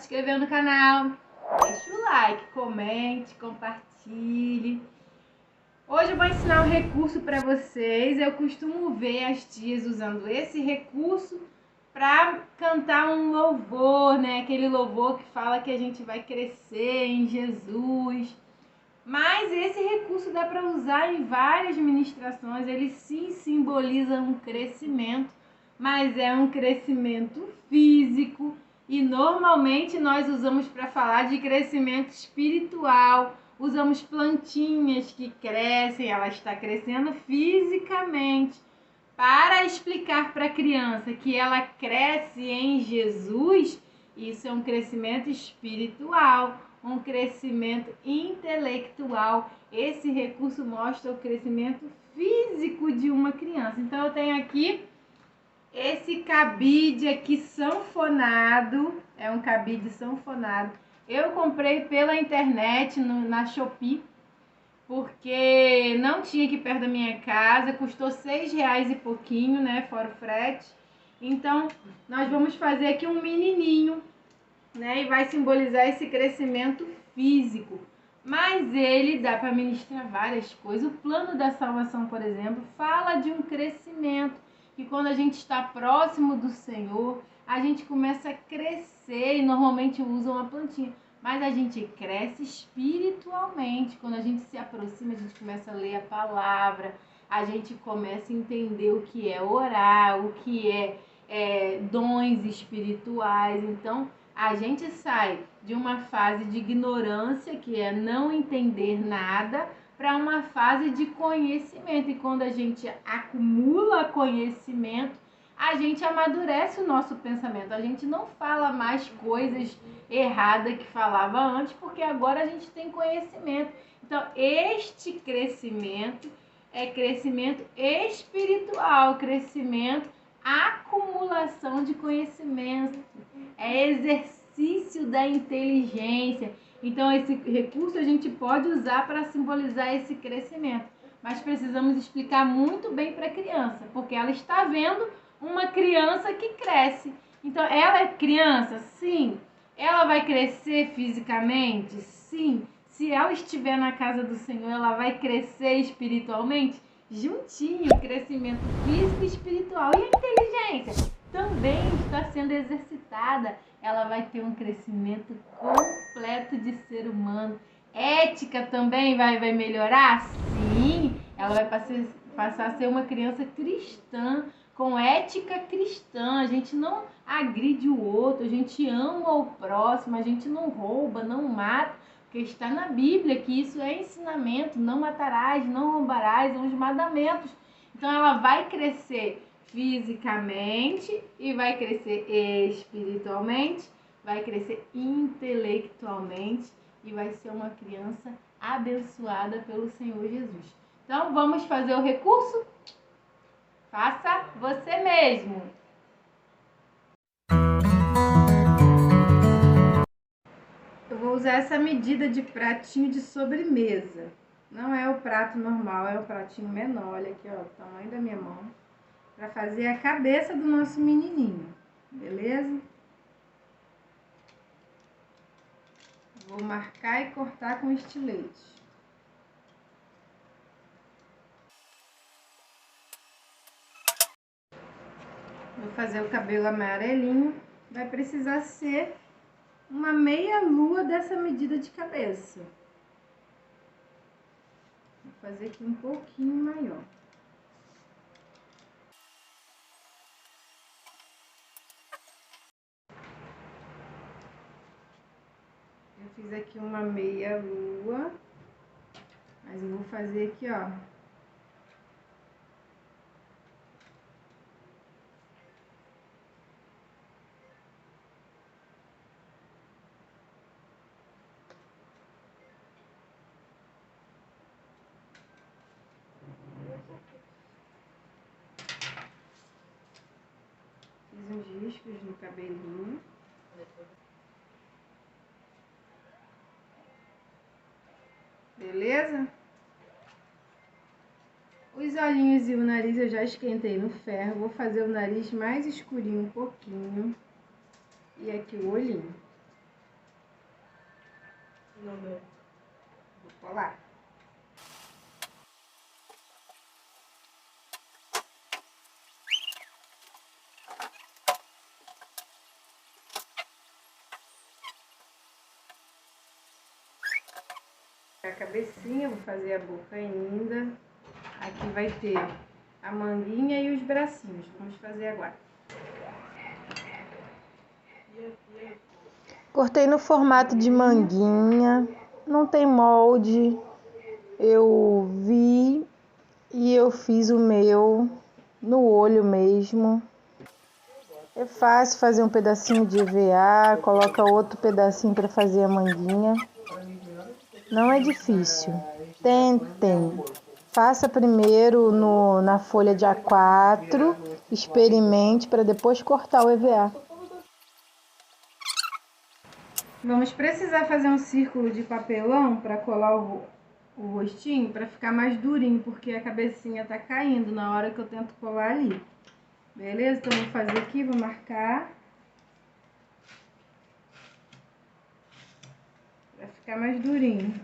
inscrever no canal, deixa o like, comente, compartilhe. Hoje eu vou ensinar um recurso para vocês. Eu costumo ver as tias usando esse recurso para cantar um louvor, né? Aquele louvor que fala que a gente vai crescer em Jesus. Mas esse recurso dá para usar em várias ministrações. Ele sim simboliza um crescimento, mas é um crescimento físico. E normalmente nós usamos para falar de crescimento espiritual. Usamos plantinhas que crescem, ela está crescendo fisicamente. Para explicar para a criança que ela cresce em Jesus, isso é um crescimento espiritual, um crescimento intelectual. Esse recurso mostra o crescimento físico de uma criança. Então eu tenho aqui esse cabide aqui sanfonado, é um cabide sanfonado. Eu comprei pela internet, na Shopee, porque não tinha aqui perto da minha casa, custou R$6 e pouquinho, né, fora o frete. Então, nós vamos fazer aqui um menininho, né, e vai simbolizar esse crescimento físico. Mas ele dá para ministrar várias coisas. O plano da salvação, por exemplo, fala de um crescimento, que quando a gente está próximo do Senhor, a gente começa a crescer e normalmente usa uma plantinha. Mas a gente cresce espiritualmente. Quando a gente se aproxima, a gente começa a ler a palavra, a gente começa a entender o que é orar, o que é dons espirituais. Então, a gente sai de uma fase de ignorância, que é não entender nada, para uma fase de conhecimento. E quando a gente acumula conhecimento, a gente amadurece o nosso pensamento. A gente não fala mais coisas erradas que falava antes, porque agora a gente tem conhecimento. Então, este crescimento é crescimento espiritual, crescimento, acumulação de conhecimento, é exercício da inteligência. Então, esse recurso a gente pode usar para simbolizar esse crescimento, mas precisamos explicar muito bem para a criança, porque ela está vendo uma criança que cresce. Então, ela é criança? Sim. Ela vai crescer fisicamente? Sim. Se ela estiver na casa do Senhor, ela vai crescer espiritualmente? Juntinho, crescimento físico e espiritual. E a inteligência também está sendo exercitada. Ela vai ter um crescimento completo de ser humano. Ética também vai melhorar? Sim. Ela vai passar a ser uma criança cristã, com ética cristã. A gente não agride o outro, a gente ama o próximo, a gente não rouba, não mata, porque está na Bíblia que isso é ensinamento: não matarás, não roubarás, são os mandamentos. Então ela vai crescer fisicamente e vai crescer espiritualmente, vai crescer intelectualmente e vai ser uma criança abençoada pelo Senhor Jesus. Então vamos fazer o recurso? Faça você mesmo! Eu vou usar essa medida de pratinho de sobremesa. Não é o prato normal, é o pratinho menor. Olha aqui, ó, o tamanho da minha mão. Para fazer a cabeça do nosso menininho, beleza? Vou marcar e cortar com estilete. Vou fazer o cabelo amarelinho. Vai precisar ser uma meia lua dessa medida de cabeça. Vou fazer aqui um pouquinho maior. Eu fiz aqui uma meia lua, mas eu vou fazer aqui, ó. Fiz uns riscos no cabelinho. Beleza? Os olhinhos e o nariz eu já esquentei no ferro. Vou fazer o nariz mais escurinho um pouquinho. E aqui o olhinho. Vou colar. A cabecinha, vou fazer a boca ainda. Aqui vai ter a manguinha e os bracinhos. Vamos fazer agora. Cortei no formato de manguinha, não tem molde. Eu vi e eu fiz o meu no olho mesmo. É fácil fazer um pedacinho de EVA, coloca outro pedacinho para fazer a manguinha. Não é difícil. Tentem. Faça primeiro na folha de A4, experimente para depois cortar o EVA. Vamos precisar fazer um círculo de papelão para colar o rostinho, para ficar mais durinho, porque a cabecinha tá caindo na hora que eu tento colar ali. Beleza? Então vou fazer aqui, vou marcar. Para ficar mais durinho.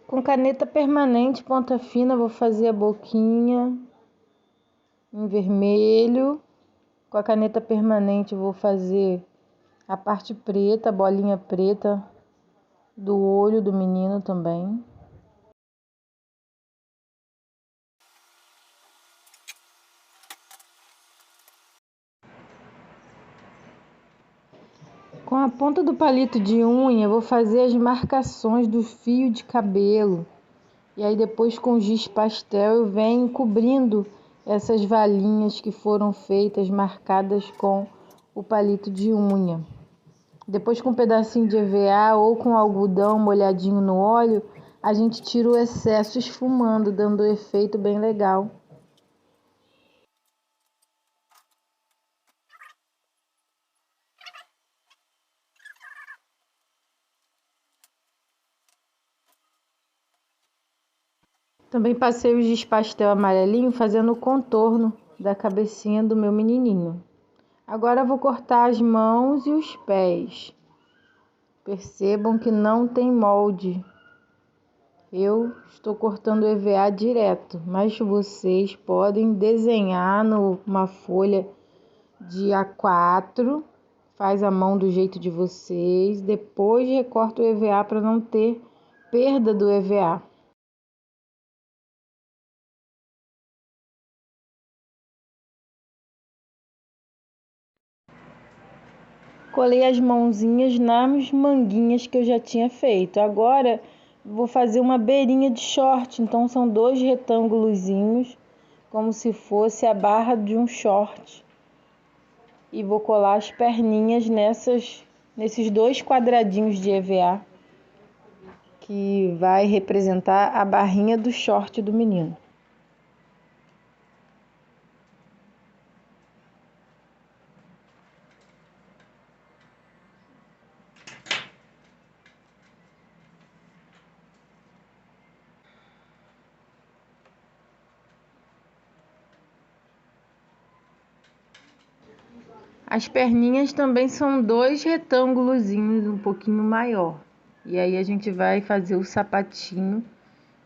Com caneta permanente, ponta fina, vou fazer a boquinha em vermelho. Com a caneta permanente, vou fazer a parte preta, a bolinha preta do olho do menino também. Com a ponta do palito de unha, vou fazer as marcações do fio de cabelo. E aí depois com giz pastel eu venho cobrindo essas valinhas que foram feitas, marcadas com o palito de unha. Depois com um pedacinho de EVA ou com algodão molhadinho no óleo, a gente tira o excesso esfumando, dando um efeito bem legal. Também passei o giz pastel amarelinho fazendo o contorno da cabecinha do meu menininho. Agora vou cortar as mãos e os pés. Percebam que não tem molde. Eu estou cortando o EVA direto, mas vocês podem desenhar numa folha de A4, faz a mão do jeito de vocês, depois recorta o EVA para não ter perda do EVA. Colei as mãozinhas nas manguinhas que eu já tinha feito. Agora vou fazer uma beirinha de short, então são 2 retângulozinhos, como se fosse a barra de um short. E vou colar as perninhas nesses 2 quadradinhos de EVA, que vai representar a barrinha do short do menino. As perninhas também são 2 retângulozinhos um pouquinho maior. E aí a gente vai fazer o sapatinho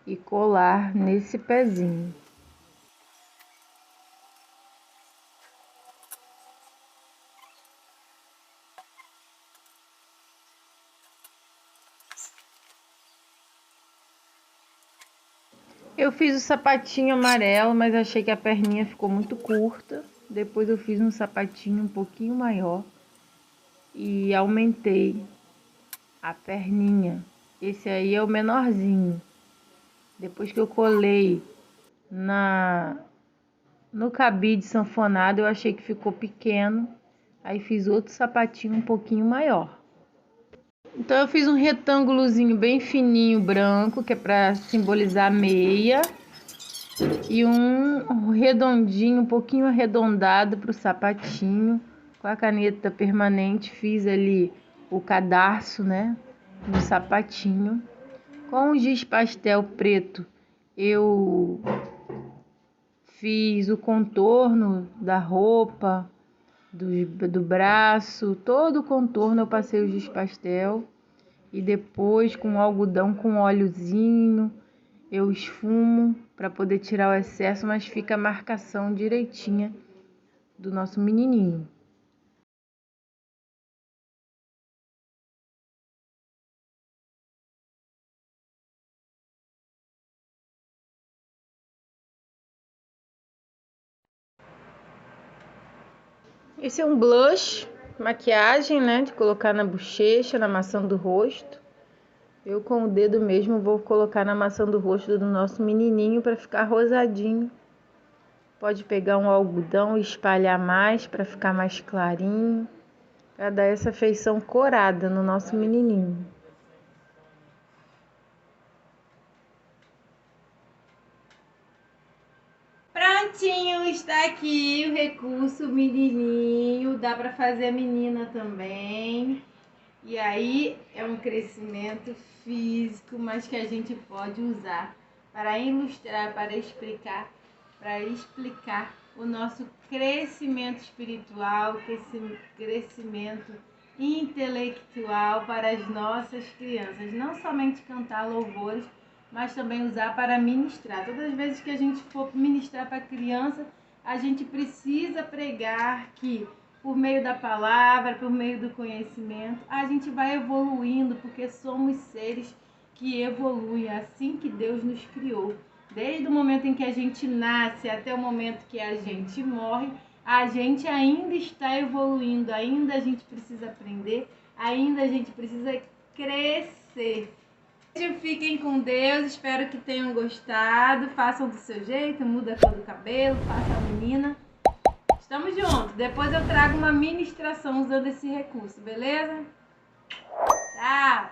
e colar nesse pezinho. Eu fiz o sapatinho amarelo, mas achei que a perninha ficou muito curta. Depois eu fiz um sapatinho um pouquinho maior e aumentei a perninha. Esse aí é o menorzinho. Depois que eu colei no cabide sanfonado, eu achei que ficou pequeno. Aí fiz outro sapatinho um pouquinho maior. Então eu fiz um retângulozinho bem fininho branco, que é para simbolizar meia. E um redondinho, um pouquinho arredondado para o sapatinho, com Com a caneta permanente fiz ali o cadarço, né, no sapatinho. Com o giz pastel preto eu fiz o contorno da roupa, do braço, todo o contorno eu passei o giz pastel. E depois com algodão com óleozinho eu esfumo para poder tirar o excesso, mas fica a marcação direitinha do nosso menininho. Esse é um blush, maquiagem, né, de colocar na bochecha, na maçã do rosto. Eu com o dedo mesmo vou colocar na maçã do rosto do nosso menininho para ficar rosadinho. Pode pegar um algodão e espalhar mais para ficar mais clarinho, para dar essa feição corada no nosso menininho. Prontinho, está aqui o recurso menininho, dá para fazer a menina também. E aí é um crescimento físico, mas que a gente pode usar para ilustrar, para explicar o nosso crescimento espiritual, esse crescimento intelectual para as nossas crianças. Não somente cantar louvores, mas também usar para ministrar. Todas as vezes que a gente for ministrar para a criança, a gente precisa pregar que por meio da palavra, por meio do conhecimento, a gente vai evoluindo, porque somos seres que evoluem, assim que Deus nos criou. Desde o momento em que a gente nasce até o momento que a gente morre, a gente ainda está evoluindo, ainda a gente precisa aprender, ainda a gente precisa crescer. Fiquem com Deus, espero que tenham gostado. Façam do seu jeito, muda a cor do cabelo, faça a menina. Estamos juntos. Depois eu trago uma ministração usando esse recurso, beleza? Tchau!